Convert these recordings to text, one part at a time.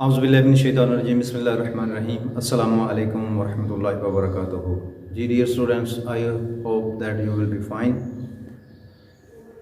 Auzubillahiminash-shaytanir-rajim. Bismillahir-rahmanir-rahim. Assalamu alaikum wa rahmatullahi wa barakatuh. Dear students, I hope that you will be fine.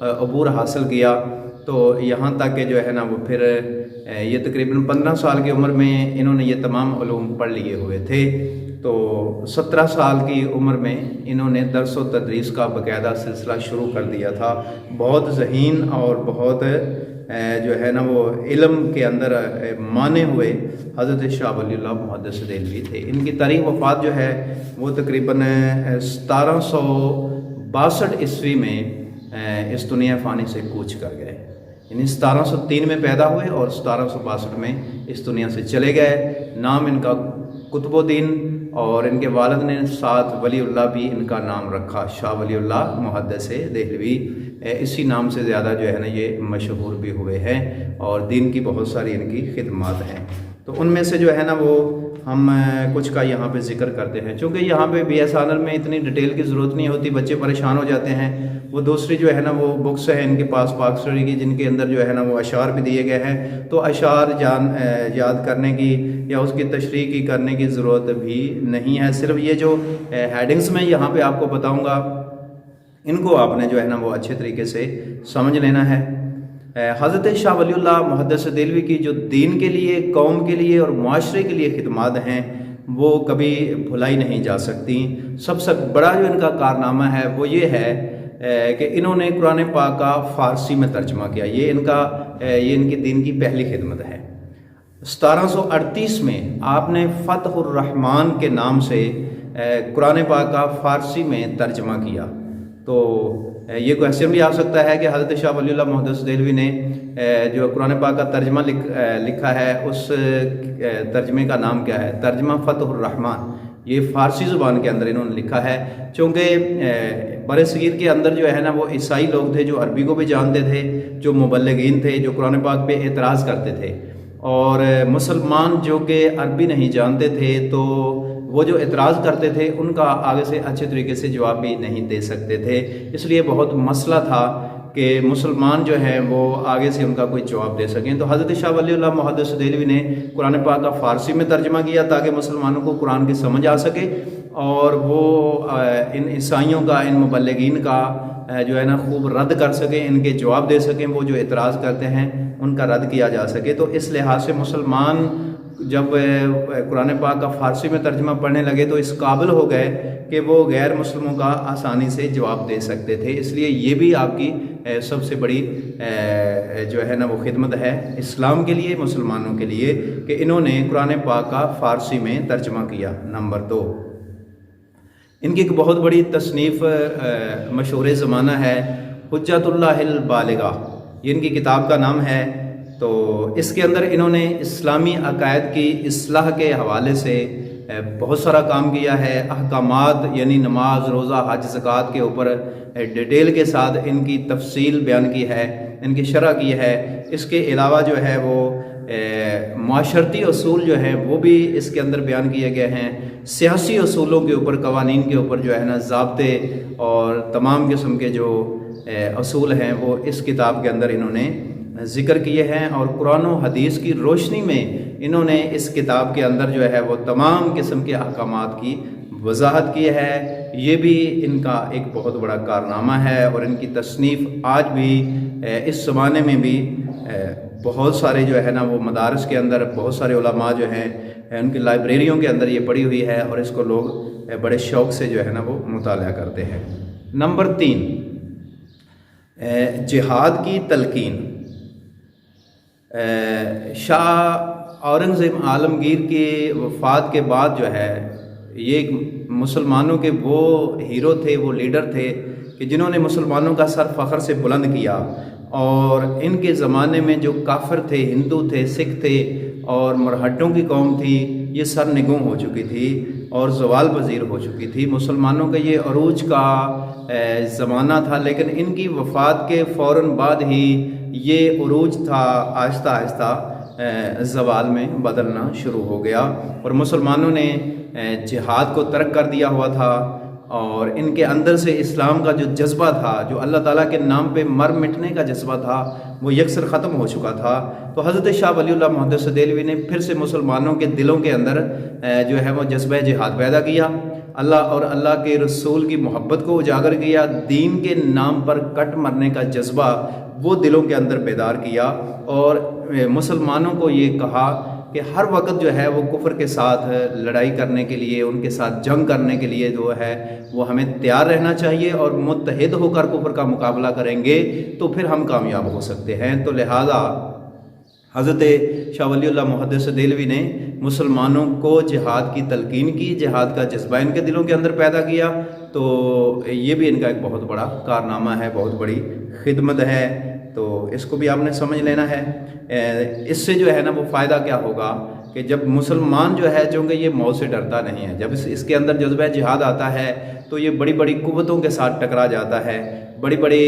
عبور حاصل کیا تو یہاں تک کہ جو ہے نا وہ پھر یہ تقریباً 15 سال کی عمر میں انہوں نے یہ تمام علوم پڑھ لیے ہوئے تھے۔ تو 17 سال کی عمر میں انہوں نے درس و تدریس کا باقاعدہ سلسلہ شروع کر دیا تھا۔ بہت ذہین اور بہت جو ہے نا وہ علم کے اندر مانے ہوئے حضرت شاہ ولی اللہ محدث دہلوی تھے۔ ان کی تاریخ وفات جو ہے وہ تقریباً 1762 عیسوی میں اس دنیا فانی سے کوچ کر گئے، یعنی 1703 میں پیدا ہوئے اور 1762 میں اس دنیا سے چلے گئے۔ نام ان کا قطب الدین، اور ان کے والد نے ساتھ ولی اللہ بھی ان کا نام رکھا، شاہ ولی اللہ محدث دہلوی۔ اسی نام سے زیادہ جو ہے نا یہ مشہور بھی ہوئے ہیں، اور دین کی بہت ساری ان کی خدمات ہیں۔ تو ان میں سے جو ہے نا وہ ہم کچھ کا یہاں پہ ذکر کرتے ہیں، چونکہ یہاں پہ بی ایس آنر میں اتنی ڈیٹیل کی ضرورت نہیں ہوتی، بچے پریشان ہو جاتے ہیں۔ وہ دوسری جو ہے نا وہ بکس ہیں ان کے پاس پاک اسٹڈی کی، جن کے اندر جو ہے نا وہ اشعار بھی دیے گئے ہیں، تو اشعار یاد کرنے کی یا اس کی تشریح کی کرنے کی ضرورت بھی نہیں ہے۔ صرف یہ جو ہیڈنگز میں یہاں پہ آپ کو بتاؤں گا، ان کو آپ نے جو ہے نا وہ اچھے طریقے سے سمجھ لینا ہے۔ حضرت شاہ ولی اللہ محدث دہلوی کی جو دین کے لیے، قوم کے لیے اور معاشرے کے لیے خدمات ہیں وہ کبھی بھلائی نہیں جا سکتی۔ سب سے بڑا جو ان کا کارنامہ ہے وہ یہ ہے کہ انہوں نے قرآن پاک کا فارسی میں ترجمہ کیا۔ یہ ان کی دین کی پہلی خدمت ہے۔ 1738 میں آپ نے فتح الرحمن کے نام سے قرآن پاک کا فارسی میں ترجمہ کیا۔ تو یہ کویسچن بھی آ سکتا ہے کہ حضرت شاہ ولی اللہ محدث دہلوی نے جو قرآن پاک کا ترجمہ لکھا ہے اس ترجمے کا نام کیا ہے؟ ترجمہ فتح الرحمن، یہ فارسی زبان کے اندر انہوں نے لکھا ہے، چونکہ بر صغیر کے اندر جو ہے نا وہ عیسائی لوگ تھے جو عربی کو بھی جانتے تھے، جو مبلغین تھے جو قرآن پاک پہ اعتراض کرتے تھے، اور مسلمان جو کہ عربی نہیں جانتے تھے تو وہ جو اعتراض کرتے تھے ان کا آگے سے اچھے طریقے سے جواب بھی نہیں دے سکتے تھے۔ اس لیے بہت مسئلہ تھا کہ مسلمان جو ہیں وہ آگے سے ان کا کوئی جواب دے سکیں۔ تو حضرت شاہ ولی اللہ محدث دہلوی نے قرآن پاک کا فارسی میں ترجمہ کیا تاکہ مسلمانوں کو قرآن کی سمجھ آ سکے، اور وہ ان عیسائیوں کا، ان مبلغین کا جو ہے نا خوب رد کر سکیں، ان کے جواب دے سکیں، وہ جو اعتراض کرتے ہیں ان کا رد کیا جا سکے۔ تو اس لحاظ سے مسلمان جب قرآن پاک کا فارسی میں ترجمہ پڑھنے لگے تو اس قابل ہو گئے کہ وہ غیر مسلموں کا آسانی سے جواب دے سکتے تھے۔ اس لیے یہ بھی آپ کی سب سے بڑی جو ہے نا وہ خدمت ہے اسلام کے لیے، مسلمانوں کے لیے، کہ انہوں نے قرآن پاک کا فارسی میں ترجمہ کیا۔ نمبر 2، ان کی ایک بہت بڑی تصنیف مشہور زمانہ ہے حجت اللہ البالغہ، یہ ان کی کتاب کا نام ہے۔ تو اس کے اندر انہوں نے اسلامی عقائد کی اصلاح کے حوالے سے بہت سارا کام کیا ہے۔ احکامات یعنی نماز، روزہ، حج، زکوٰۃ کے اوپر ڈیٹیل کے ساتھ ان کی تفصیل بیان کی ہے، ان کی شرح کی ہے۔ اس کے علاوہ جو ہے وہ معاشرتی اصول جو ہیں وہ بھی اس کے اندر بیان کیے گئے ہیں۔ سیاسی اصولوں کے اوپر، قوانین کے اوپر جو ہے نا ضابطے اور تمام قسم کے جو اصول ہیں وہ اس کتاب کے اندر انہوں نے ذکر کیے ہیں، اور قرآن و حدیث کی روشنی میں انہوں نے اس کتاب کے اندر جو ہے وہ تمام قسم کے احکامات کی وضاحت کی ہے۔ یہ بھی ان کا ایک بہت بڑا کارنامہ ہے، اور ان کی تصنیف آج بھی اس زمانے میں بھی بہت سارے جو ہے نا وہ مدارس کے اندر بہت سارے علماء جو ہیں ان کی لائبریریوں کے اندر یہ پڑھی ہوئی ہے، اور اس کو لوگ بڑے شوق سے جو ہے نا وہ مطالعہ کرتے ہیں۔ نمبر 3، جہاد کی تلقین۔ شاہ اورنگزیب عالمگیر کی وفات کے بعد جو ہے یہ مسلمانوں کے وہ ہیرو تھے، وہ لیڈر تھے کہ جنہوں نے مسلمانوں کا سر فخر سے بلند کیا، اور ان کے زمانے میں جو کافر تھے، ہندو تھے، سکھ تھے اور مرہٹوں کی قوم تھی، یہ سر نگوں ہو چکی تھی اور زوال پذیر ہو چکی تھی۔ مسلمانوں کا یہ عروج کا زمانہ تھا، لیکن ان کی وفات کے فوراً بعد ہی یہ عروج تھا آہستہ آہستہ زوال میں بدلنا شروع ہو گیا، اور مسلمانوں نے جہاد کو ترک کر دیا ہوا تھا، اور ان کے اندر سے اسلام کا جو جذبہ تھا، جو اللہ تعالیٰ کے نام پہ مر مٹنے کا جذبہ تھا، وہ یکسر ختم ہو چکا تھا۔ تو حضرت شاہ ولی اللہ محدث دہلوی نے پھر سے مسلمانوں کے دلوں کے اندر جو ہے وہ جذبہ جہاد پیدا کیا، اللہ اور اللہ کے رسول کی محبت کو اجاگر کیا، دین کے نام پر کٹ مرنے کا جذبہ وہ دلوں کے اندر بیدار کیا، اور مسلمانوں کو یہ کہا کہ ہر وقت جو ہے وہ کفر کے ساتھ لڑائی کرنے کے لیے، ان کے ساتھ جنگ کرنے کے لیے جو ہے وہ ہمیں تیار رہنا چاہیے، اور متحد ہو کر کفر کا مقابلہ کریں گے تو پھر ہم کامیاب ہو سکتے ہیں۔ تو لہٰذا حضرت شاہ ولی اللہ محدث دہلوی نے مسلمانوں کو جہاد کی تلقین کی، جہاد کا جذبہ ان کے دلوں کے اندر پیدا کیا، تو یہ بھی ان کا ایک بہت بڑا کارنامہ ہے، بہت بڑی خدمت ہے، تو اس کو بھی آپ نے سمجھ لینا ہے۔ اس سے جو ہے نا وہ فائدہ کیا ہوگا کہ جب مسلمان جو ہے، چونکہ یہ موت سے ڈرتا نہیں ہے، جب اس کے اندر جذبہ جہاد آتا ہے تو یہ بڑی بڑی قوتوں کے ساتھ ٹکرا جاتا ہے، بڑی بڑی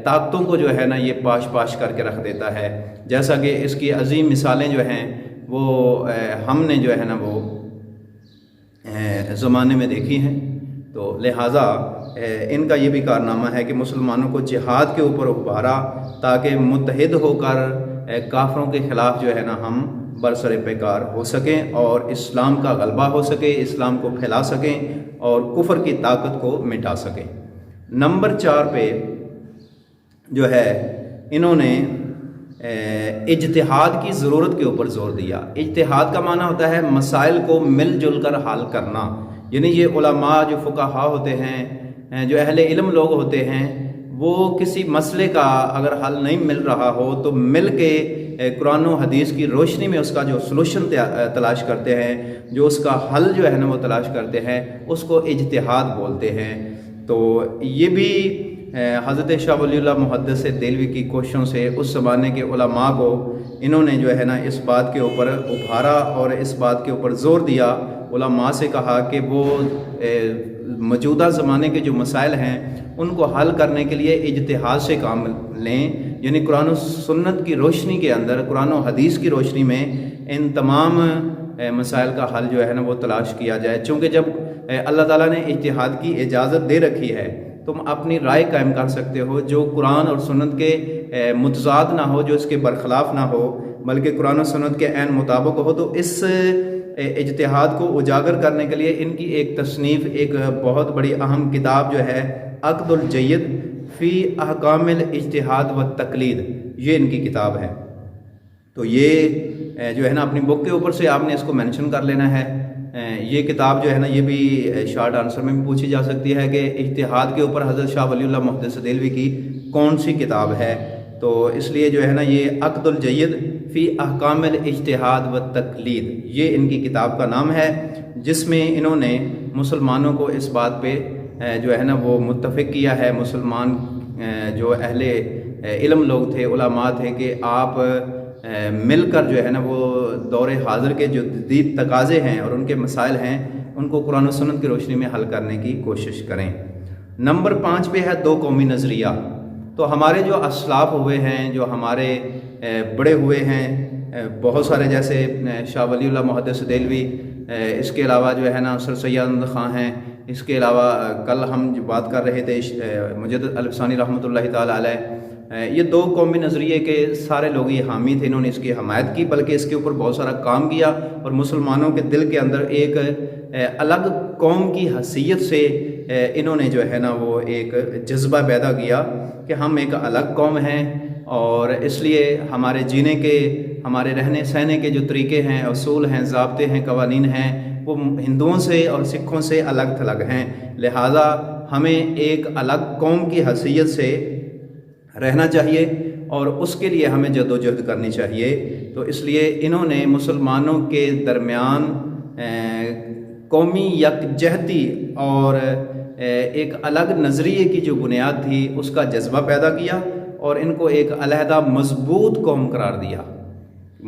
طاقتوں کو جو ہے نا یہ پاش کر کے رکھ دیتا ہے، جیسا کہ اس کی عظیم مثالیں جو ہیں وہ ہم نے جو ہے نا وہ زمانے میں دیکھی ہیں۔ تو لہٰذا ان کا یہ بھی کارنامہ ہے کہ مسلمانوں کو جہاد کے اوپر ابھارا تاکہ متحد ہو کر کافروں کے خلاف جو ہے نا ہم برسر پیکار ہو سکیں اور اسلام کا غلبہ ہو سکے، اسلام کو پھیلا سکیں اور کفر کی طاقت کو مٹا سکیں۔ نمبر 4 پہ جو ہے انہوں نے اجتہاد کی ضرورت کے اوپر زور دیا۔ اجتہاد کا معنی ہوتا ہے مسائل کو مل جل کر حل کرنا، یعنی یہ علماء جو فقہاء ہوتے ہیں، جو اہل علم لوگ ہوتے ہیں، وہ کسی مسئلے کا اگر حل نہیں مل رہا ہو تو مل کے قرآن و حدیث کی روشنی میں اس کا جو سلوشن تلاش کرتے ہیں، جو اس کا حل جو ہے نا وہ تلاش کرتے ہیں، اس کو اجتہاد بولتے ہیں۔ تو یہ بھی حضرت شاہ ولی اللہ محدث دہلوی کی کوششوں سے اس زمانے کے علماء کو انہوں نے جو ہے نا اس بات کے اوپر ابھارا اور اس بات کے اوپر زور دیا، علماء سے کہا کہ وہ موجودہ زمانے کے جو مسائل ہیں ان کو حل کرنے کے لیے اجتہاد سے کام لیں، یعنی قرآن و سنت کی روشنی کے اندر، قرآن و حدیث کی روشنی میں ان تمام مسائل کا حل جو ہے نا وہ تلاش کیا جائے۔ چونکہ جب اللہ تعالیٰ نے اجتہاد کی اجازت دے رکھی ہے، تم اپنی رائے قائم کر سکتے ہو جو قرآن اور سنت کے متضاد نہ ہو، جو اس کے برخلاف نہ ہو، بلکہ قرآن و سنت کے عین مطابق ہو۔ تو اس اجتہاد کو اجاگر کرنے کے لیے ان کی ایک تصنیف، ایک بہت بڑی اہم کتاب جو ہے عقد الجید فی احکام الاجتہاد و تقلید، یہ ان کی کتاب ہے۔ تو یہ جو ہے نا اپنی بک کے اوپر سے آپ نے اس کو مینشن کر لینا ہے۔ یہ کتاب جو ہے نا یہ بھی شارٹ آنسر میں بھی پوچھی جا سکتی ہے کہ اجتہاد کے اوپر حضرت شاہ ولی اللہ محدث دہلوی کی کون سی کتاب ہے، تو اس لیے جو ہے نا یہ عقد الجید فی احکام الاجتہاد و تقلید، یہ ان کی کتاب کا نام ہے، جس میں انہوں نے مسلمانوں کو اس بات پہ جو ہے نا وہ متفق کیا ہے، مسلمان جو اہل علم لوگ تھے، علماء تھے، کہ آپ مل کر جو ہے نا وہ دور حاضر کے جو جدید تقاضے ہیں اور ان کے مسائل ہیں ان کو قرآن و سنت کی روشنی میں حل کرنے کی کوشش کریں۔ نمبر 5 پہ ہے 2 قومی نظریہ۔ تو ہمارے جو اسلاف ہوئے ہیں، جو ہمارے بڑے ہوئے ہیں، بہت سارے، جیسے شاہ ولی اللہ محدث دہلوی، اس کے علاوہ جو ہے نا سر سید احمد خان ہیں، اس کے علاوہ کل ہم جو بات کر رہے تھے مجدد الفسانی رحمۃ اللہ تعالیٰ علیہ، یہ 2 قومی نظریے کے سارے لوگ یہ حامی تھے، انہوں نے اس کی حمایت کی، بلکہ اس کے اوپر بہت سارا کام کیا، اور مسلمانوں کے دل کے اندر ایک الگ قوم کی حیثیت سے انہوں نے جو ہے نا وہ ایک جذبہ پیدا کیا کہ ہم ایک الگ قوم ہیں، اور اس لیے ہمارے جینے کے، ہمارے رہنے سہنے کے جو طریقے ہیں، اصول ہیں، ضابطے ہیں، قوانین ہیں، وہ ہندوؤں سے اور سکھوں سے الگ تھلگ ہیں، لہٰذا ہمیں ایک الگ قوم کی حیثیت سے رہنا چاہیے اور اس کے لیے ہمیں جدوجہد کرنی چاہیے۔ تو اس لیے انہوں نے مسلمانوں کے درمیان قومی یکجہتی اور ایک الگ نظریے کی جو بنیاد تھی اس کا جذبہ پیدا کیا، اور ان کو ایک علیحدہ مضبوط قوم قرار دیا۔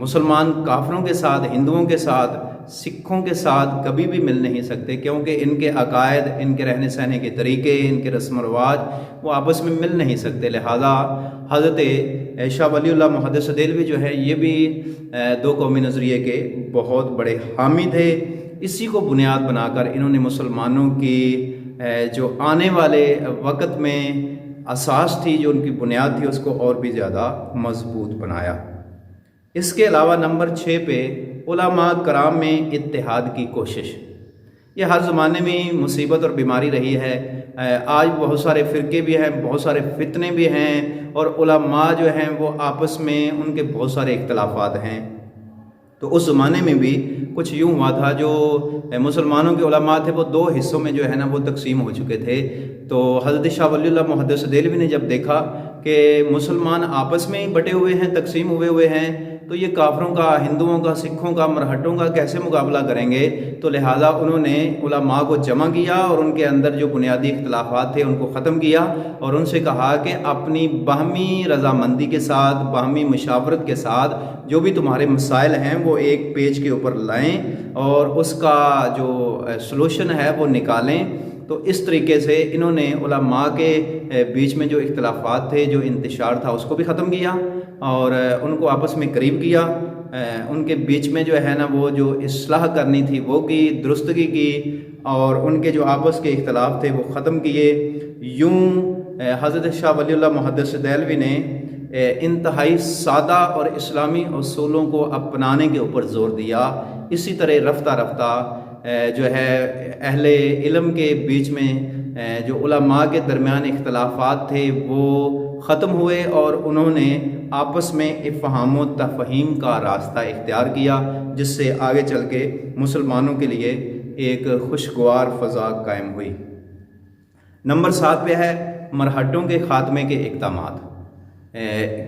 مسلمان کافروں کے ساتھ، ہندوؤں کے ساتھ، سکھوں کے ساتھ کبھی بھی مل نہیں سکتے، کیونکہ ان کے عقائد، ان کے رہنے سہنے کے طریقے، ان کے رسم و رواج وہ آپس میں مل نہیں سکتے۔ لہذا حضرت شاہ ولی اللہ محدث دہلوی جو ہے یہ بھی 2 قومی نظریے کے بہت بڑے حامی تھے۔ اسی کو بنیاد بنا کر انہوں نے مسلمانوں کی جو آنے والے وقت میں اساس تھی، جو ان کی بنیاد تھی، اس کو اور بھی زیادہ مضبوط بنایا۔ اس کے علاوہ نمبر 6 پہ علماء کرام میں اتحاد کی کوشش۔ یہ ہر زمانے میں مصیبت اور بیماری رہی ہے۔ آج بہت سارے فرقے بھی ہیں، بہت سارے فتنے بھی ہیں، اور علماء جو ہیں وہ آپس میں ان کے بہت سارے اختلافات ہیں۔ تو اس زمانے میں بھی کچھ یوں ہوا تھا، جو مسلمانوں کے علماء تھے وہ دو حصوں میں جو ہے نا وہ تقسیم ہو چکے تھے۔ تو حضرت شاہ ولی اللہ محدث دہلوی نے جب دیکھا کہ مسلمان آپس میں ہی بٹے ہوئے ہیں، تقسیم ہوئے ہیں، تو یہ کافروں کا، ہندوؤں کا، سکھوں کا، مرہٹوں کا کیسے مقابلہ کریں گے؟ تو لہٰذا انہوں نے علماء کو جمع کیا اور ان کے اندر جو بنیادی اختلافات تھے ان کو ختم کیا، اور ان سے کہا کہ اپنی باہمی رضامندی کے ساتھ، باہمی مشاورت کے ساتھ جو بھی تمہارے مسائل ہیں وہ ایک پیج کے اوپر لائیں اور اس کا جو سلوشن ہے وہ نکالیں۔ تو اس طریقے سے انہوں نے علماء کے بیچ میں جو اختلافات تھے، جو انتشار تھا، اس کو بھی ختم کیا اور ان کو آپس میں قریب کیا۔ ان کے بیچ میں جو ہے نا وہ جو اصلاح کرنی تھی وہ کی، درستگی کی، اور ان کے جو آپس کے اختلاف تھے وہ ختم کیے۔ یوں حضرت شاہ ولی اللہ محدث دہلوی نے انتہائی سادہ اور اسلامی اصولوں کو اپنانے کے اوپر زور دیا۔ اسی طرح رفتہ رفتہ جو ہے اہل علم کے بیچ میں جو علماء کے درمیان اختلافات تھے وہ ختم ہوئے، اور انہوں نے آپس میں افہام و تفہیم کا راستہ اختیار کیا، جس سے آگے چل کے مسلمانوں کے لیے ایک خوشگوار فضا قائم ہوئی۔ نمبر 7 پہ ہے مرہٹوں کے خاتمے کے اقدامات۔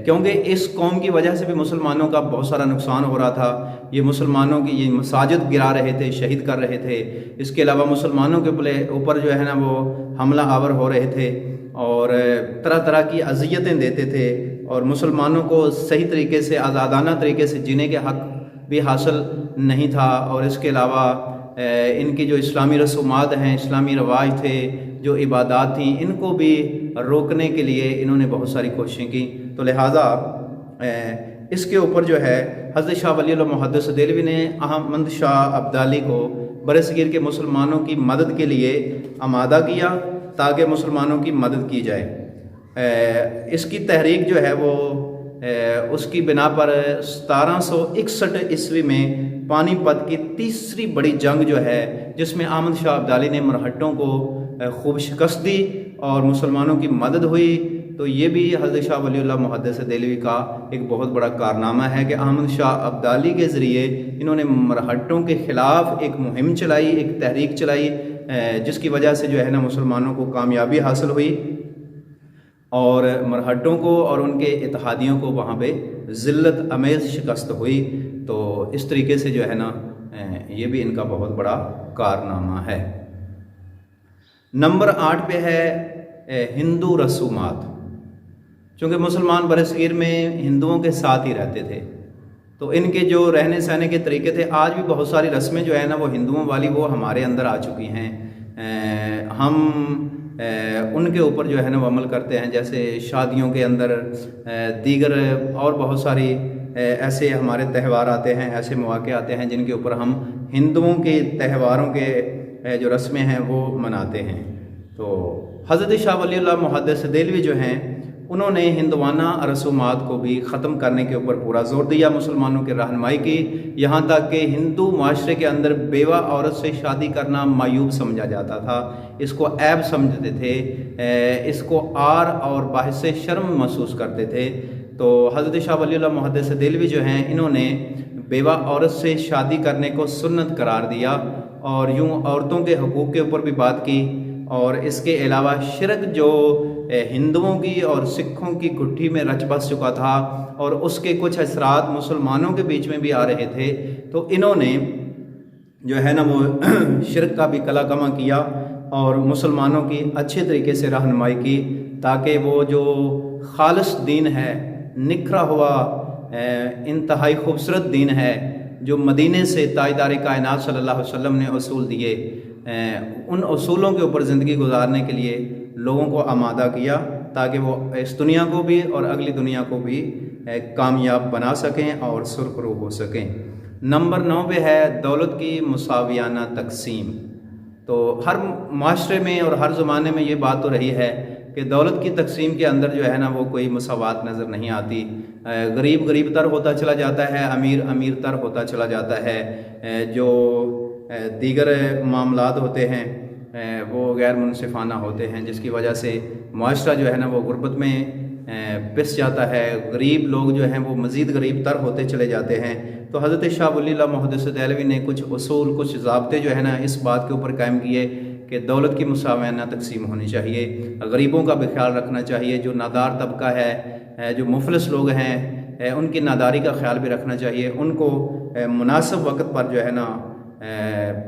کیونکہ اس قوم کی وجہ سے بھی مسلمانوں کا بہت سارا نقصان ہو رہا تھا۔ یہ مسلمانوں کی یہ مساجد گرا رہے تھے، شہید کر رہے تھے۔ اس کے علاوہ مسلمانوں کے اوپر جو ہے نا وہ حملہ آور ہو رہے تھے اور طرح طرح کی اذیتیں دیتے تھے، اور مسلمانوں کو صحیح طریقے سے، آزادانہ طریقے سے جینے کے حق بھی حاصل نہیں تھا۔ اور اس کے علاوہ ان کی جو اسلامی رسومات ہیں، اسلامی رواج تھے، جو عبادات تھیں، ان کو بھی روکنے کے لیے انہوں نے بہت ساری کوششیں کی۔ تو لہٰذا اس کے اوپر جو ہے حضرت شاہ ولی اللہ محدث دہلوی نے احمد شاہ ابدالی کو برصغیر کے مسلمانوں کی مدد کے لیے آمادہ کیا تاکہ مسلمانوں کی مدد کی جائے۔ اس کی تحریک جو ہے وہ اس کی بنا پر 1761 عیسوی میں پانی پت کی تیسری بڑی جنگ جو ہے، جس میں احمد شاہ ابدالی نے مرہٹوں کو خوب شکست دی اور مسلمانوں کی مدد ہوئی۔ تو یہ بھی حضرت شاہ ولی اللہ محدث دہلوی کا ایک بہت بڑا کارنامہ ہے کہ احمد شاہ ابدالی کے ذریعے انہوں نے مرہٹوں کے خلاف ایک مہم چلائی، ایک تحریک چلائی، جس کی وجہ سے جو ہے نا مسلمانوں کو کامیابی حاصل ہوئی، اور مرہٹوں کو اور ان کے اتحادیوں کو وہاں پہ ذلت امیز شکست ہوئی۔ تو اس طریقے سے جو ہے نا یہ بھی ان کا بہت بڑا کارنامہ ہے۔ نمبر 8 پہ ہے ہندو رسومات۔ چونکہ مسلمان برصغیر میں ہندوؤں کے ساتھ ہی رہتے تھے، تو ان کے جو رہنے سہنے کے طریقے تھے، آج بھی بہت ساری رسمیں جو ہے نا وہ ہندوؤں والی وہ ہمارے اندر آ چکی ہیں۔ ہم ان کے اوپر جو ہے نا وہ عمل کرتے ہیں، جیسے شادیوں کے اندر، دیگر اور بہت ساری ایسے ہمارے تہوار آتے ہیں، ایسے مواقع آتے ہیں جن کے اوپر ہم ہندوؤں کے تہواروں کے جو رسمیں ہیں وہ مناتے ہیں۔ تو حضرت شاہ ولی اللہ محدث دہلوی جو ہیں انہوں نے ہندوانہ رسومات کو بھی ختم کرنے کے اوپر پورا زور دیا، مسلمانوں کی رہنمائی کی، یہاں تک کہ ہندو معاشرے کے اندر بیوہ عورت سے شادی کرنا معیوب سمجھا جاتا تھا، اس کو عیب سمجھتے تھے، اس کو عار اور باعث شرم محسوس کرتے تھے۔ تو حضرت شاہ ولی اللہ محدث دہلوی جو ہیں انہوں نے بیوہ عورت سے شادی کرنے کو سنت قرار دیا، اور یوں عورتوں کے حقوق کے اوپر بھی بات کی، اور اس کے علاوہ شرک جو ہندوؤں کی اور سکھوں کی گٹھی میں رچ بس چکا تھا اور اس کے کچھ اثرات مسلمانوں کے بیچ میں بھی آ رہے تھے، تو انہوں نے جو ہے نا وہ شرک کا بھی کلا کما کیا اور مسلمانوں کی اچھے طریقے سے رہنمائی کی، تاکہ وہ جو خالص دین ہے، نکھرا ہوا انتہائی خوبصورت دین ہے، جو مدینے سے تاجدار کائنات صلی اللہ علیہ وسلم نے اصول دیے، ان اصولوں کے اوپر زندگی گزارنے کے لیے لوگوں کو آمادہ کیا، تاکہ وہ اس دنیا کو بھی اور اگلی دنیا کو بھی کامیاب بنا سکیں اور سرخرو ہو سکیں۔ نمبر 9 پہ ہے دولت کی مساویانہ تقسیم۔ تو ہر معاشرے میں اور ہر زمانے میں یہ بات تو رہی ہے کہ دولت کی تقسیم کے اندر جو ہے نا وہ کوئی مساوات نظر نہیں آتی، غریب غریب تر ہوتا چلا جاتا ہے، امیر امیر تر ہوتا چلا جاتا ہے، جو دیگر معاملات ہوتے ہیں وہ غیر منصفانہ ہوتے ہیں، جس کی وجہ سے معاشرہ جو ہے نا وہ غربت میں پس جاتا ہے، غریب لوگ جو ہیں وہ مزید غریب تر ہوتے چلے جاتے ہیں۔ تو حضرت شاہ ولی اللہ محدث دہلوی نے کچھ اصول، کچھ ضابطے جو ہے نا اس بات کے اوپر قائم کیے کہ دولت کی مساویانہ تقسیم ہونی چاہیے، غریبوں کا بھی خیال رکھنا چاہیے، جو نادار طبقہ ہے، جو مفلس لوگ ہیں ان کی ناداری کا خیال بھی رکھنا چاہیے، ان کو مناسب وقت پر جو ہے نا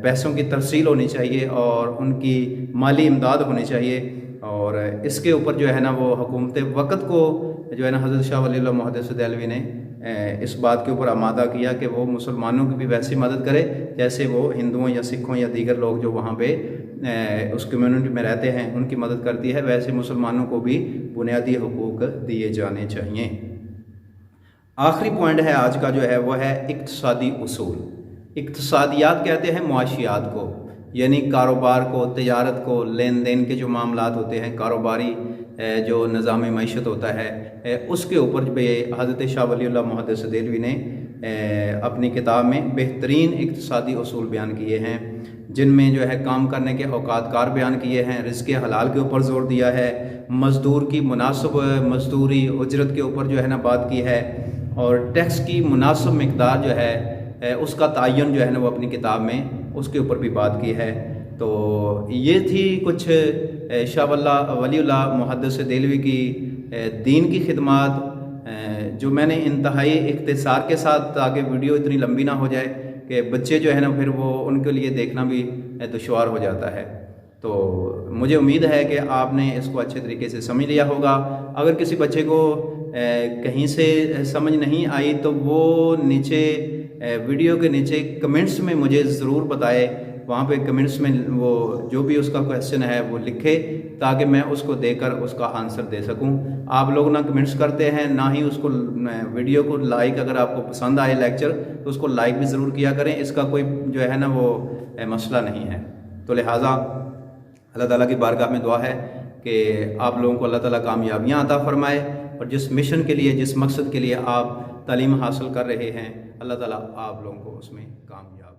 پیسوں کی ترسیل ہونی چاہیے اور ان کی مالی امداد ہونی چاہیے۔ اور اس کے اوپر جو ہے نا وہ حکومت وقت کو جو ہے نا حضرت شاہ ولی اللہ محدث دہلوی نے اس بات کے اوپر آمادہ کیا کہ وہ مسلمانوں کی بھی ویسی مدد کرے جیسے وہ ہندوؤں یا سکھوں یا دیگر لوگ جو وہاں پہ اس کمیونٹی میں رہتے ہیں ان کی مدد کرتی ہے، ویسے مسلمانوں کو بھی بنیادی حقوق دیے جانے چاہیے۔ آخری پوائنٹ ہے آج کا جو ہے وہ ہے اقتصادی اصول۔ اقتصادیات کہتے ہیں معاشیات کو، یعنی کاروبار کو، تجارت کو، لین دین کے جو معاملات ہوتے ہیں، کاروباری جو نظام معیشت ہوتا ہے، اس کے اوپر بھی حضرت شاہ ولی اللہ محدث دہلوی نے اپنی کتاب میں بہترین اقتصادی اصول بیان کیے ہیں، جن میں جو ہے کام کرنے کے اوقات کار بیان کیے ہیں، رزق حلال کے اوپر زور دیا ہے، مزدور کی مناسب مزدوری اجرت کے اوپر جو ہے نا بات کی ہے، اور ٹیکس کی مناسب مقدار جو ہے اس کا تعین جو ہے نا وہ اپنی کتاب میں اس کے اوپر بھی بات کی ہے۔ تو یہ تھی کچھ شاہ ولی اللہ محدث دہلوی کی دین کی خدمات، جو میں نے انتہائی اختصار کے ساتھ، تاکہ ویڈیو اتنی لمبی نہ ہو جائے کہ بچے جو ہے نا پھر وہ ان کے لیے دیکھنا بھی دشوار ہو جاتا ہے۔ تو مجھے امید ہے کہ آپ نے اس کو اچھے طریقے سے سمجھ لیا ہوگا۔ اگر کسی بچے کو کہیں سے سمجھ نہیں آئی تو وہ نیچے ویڈیو کے نیچے کمنٹس میں مجھے ضرور بتائے، وہاں پہ کمنٹس میں وہ جو بھی اس کا کویسچن ہے وہ لکھے تاکہ میں اس کو دے کر اس کا آنسر دے سکوں۔ آپ لوگ نہ کمنٹس کرتے ہیں، نہ ہی اس کو ویڈیو کو لائک، اگر آپ کو پسند آئے لیکچر تو اس کو لائک بھی ضرور کیا کریں، اس کا کوئی جو ہے نا وہ مسئلہ نہیں ہے۔ تو لہٰذا اللہ تعالیٰ کی بارگاہ میں دعا ہے کہ آپ لوگوں کو اللہ تعالیٰ کامیابیاں عطا فرمائے، اور جس مشن کے لیے، جس مقصد کے لیے آپ تعلیم حاصل کر رہے ہیں، اللہ تعالیٰ آپ لوگوں کو اس میں کامیاب